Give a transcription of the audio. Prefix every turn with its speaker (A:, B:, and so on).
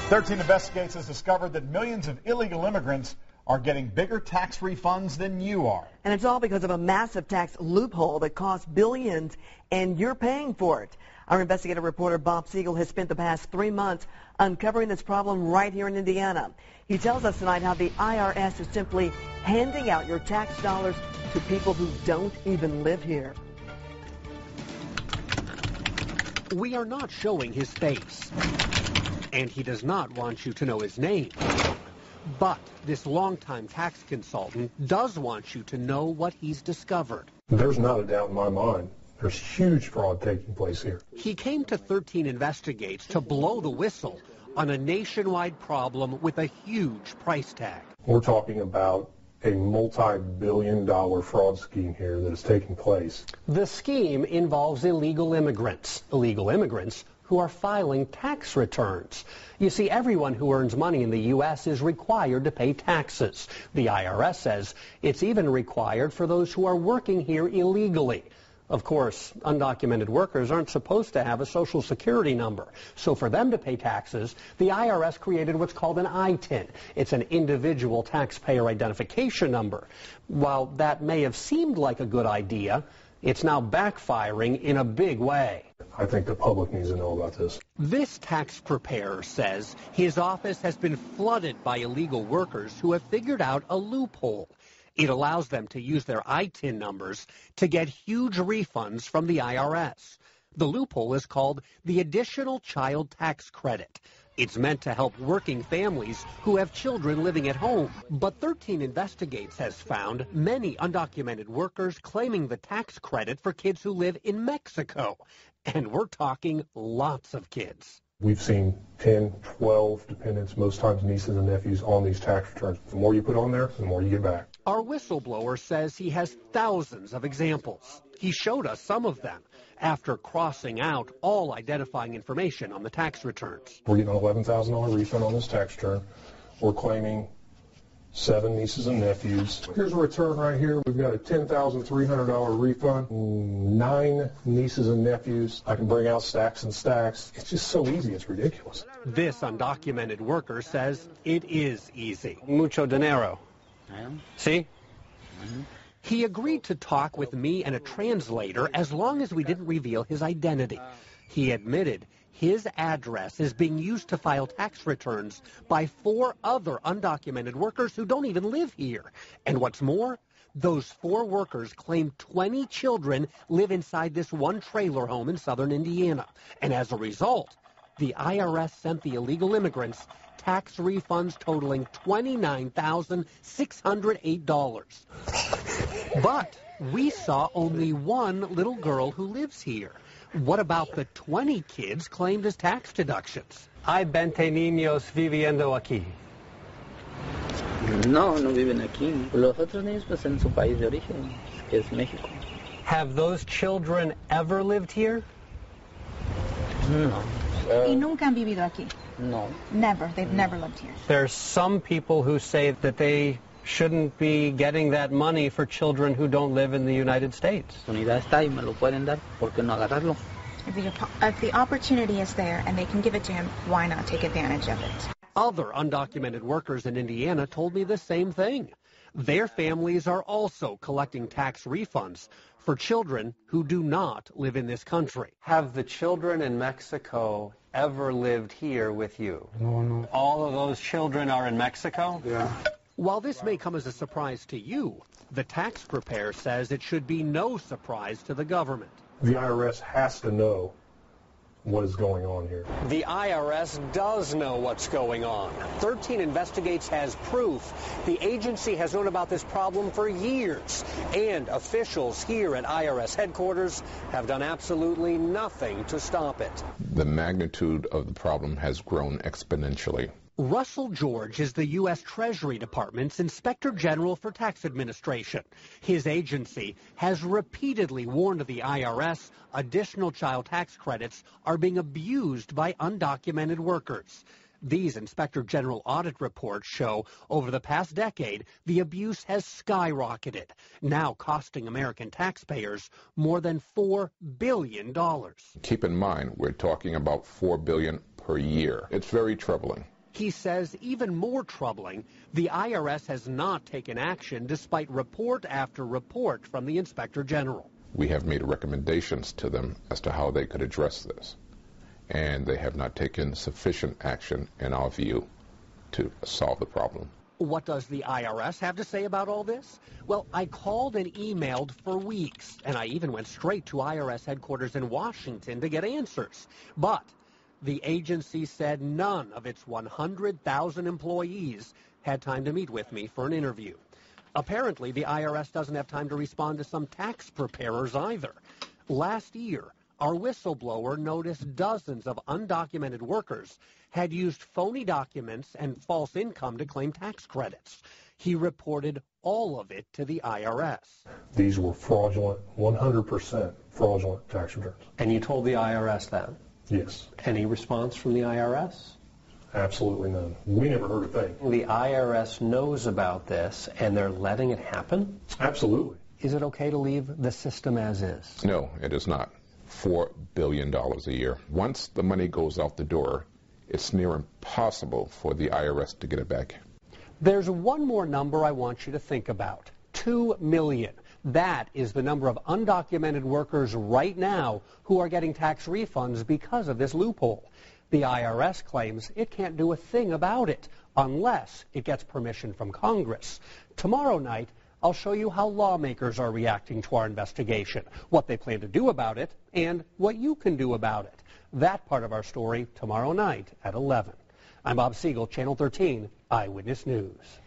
A: 13 Investigates has discovered that millions of illegal immigrants are getting bigger tax refunds than you are.
B: And it's all because of a massive tax loophole that costs billions, and you're paying for it. Our investigative reporter Bob Siegel has spent the past 3 months uncovering this problem right here in Indiana. He tells us tonight how the IRS is simply handing out your tax dollars to people who don't even live here.
C: We are not showing his face, and he does not want you to know his name. But this longtime tax consultant does want you to know what he's discovered.
D: There's not a doubt in my mind. There's huge fraud taking place here.
C: He came to 13 Investigates to blow the whistle on a nationwide problem with a huge price tag.
D: We're talking about a multi-billion-dollar fraud scheme here that is taking place.
C: The scheme involves illegal immigrants who are filing tax returns. You see, everyone who earns money in the U.S. is required to pay taxes. The IRS says it's even required for those who are working here illegally. Of course, undocumented workers aren't supposed to have a Social Security number. So for them to pay taxes, the IRS created what's called an ITIN. It's an individual taxpayer identification number. While that may have seemed like a good idea, it's now backfiring in a big way.
D: I think the public needs to know about this.
C: This tax preparer says his office has been flooded by illegal workers who have figured out a loophole. It allows them to use their ITIN numbers to get huge refunds from the IRS. The loophole is called the Additional Child Tax Credit. It's meant to help working families who have children living at home. But 13 Investigates has found many undocumented workers claiming the tax credit for kids who live in Mexico. And we're talking lots of kids.
D: We've seen 10, 12 dependents, most times nieces and nephews, on these tax returns. The more you put on there, the more you get back.
C: Our whistleblower says he has thousands of examples. He showed us some of them after crossing out all identifying information on the tax returns.
D: We're getting an $11,000 refund on this tax return. We're claiming 7 nieces and nephews. Here's a return right here. We've got a $10,300 refund. 9 nieces and nephews. I can bring out stacks and stacks. It's just so easy. It's ridiculous.
C: This undocumented worker says it is easy. Mucho dinero. See? He agreed to talk with me and a translator as long as we didn't reveal his identity. He admitted his address is being used to file tax returns by 4 other undocumented workers who don't even live here. And what's more, those 4 workers claim 20 children live inside this one trailer home in southern Indiana. And as a result, the IRS sent the illegal immigrants tax refunds totaling $29,608. But we saw only one little girl who lives here. What about the 20 kids claimed as tax deductions? Hay 20 niños viviendo aquí.
E: No viven aquí. Los otros niños pues en su país de origen, que es México.
C: Have those children ever lived here?
E: No.
F: ¿Y nunca han vivido aquí?
E: No.
F: Never. They've never lived here.
C: There's some people who say that they shouldn't be getting that money for children who don't live in the United States.
E: If
F: the opportunity is there and they can give it to him, why not take advantage of it?
C: Other undocumented workers in Indiana told me the same thing. Their families are also collecting tax refunds for children who do not live in this country. Have the children in Mexico ever lived here with you?
D: No.
C: All of those children are in Mexico?
D: Yeah.
C: While this may come as a surprise to you, the tax preparer says it should be no surprise to the government.
D: The IRS has to know what is going on here.
C: The IRS does know what's going on. 13 Investigates has proof. The agency has known about this problem for years, and officials here at IRS headquarters have done absolutely nothing to stop it.
G: The magnitude of the problem has grown exponentially.
C: Russell George is the U.S. Treasury Department's Inspector General for Tax Administration. His agency has repeatedly warned the IRS additional child tax credits are being abused by undocumented workers. These Inspector General audit reports show over the past decade, the abuse has skyrocketed, now costing American taxpayers more than $4 billion.
G: Keep in mind, we're talking about $4 billion per year. It's very troubling.
C: He says even more troubling, the IRS has not taken action despite report after report from the Inspector General.
G: We have made recommendations to them as to how they could address this, and they have not taken sufficient action, in our view, to solve the problem.
C: What does the IRS have to say about all this? Well, I called and emailed for weeks, and I even went straight to IRS headquarters in Washington to get answers. But the agency said none of its 100,000 employees had time to meet with me for an interview. Apparently, the IRS doesn't have time to respond to some tax preparers either. Last year, our whistleblower noticed dozens of undocumented workers had used phony documents and false income to claim tax credits. He reported all of it to the IRS.
D: These were fraudulent, 100% fraudulent tax returns.
H: And you told the IRS that?
D: Yes.
H: Any response from the IRS?
D: Absolutely none. We never heard a thing.
H: The IRS knows about this, and they're letting it happen?
D: Absolutely.
H: Is it okay to leave the system as is?
G: No, it is not. $4 billion a year. Once the money goes out the door, it's near impossible for the IRS to get it back.
C: There's one more number I want you to think about. 2 million. That is the number of undocumented workers right now who are getting tax refunds because of this loophole. The IRS claims it can't do a thing about it unless it gets permission from Congress. Tomorrow night, I'll show you how lawmakers are reacting to our investigation, what they plan to do about it, and what you can do about it. That part of our story tomorrow night at 11. I'm Bob Siegel, Channel 13 Eyewitness News.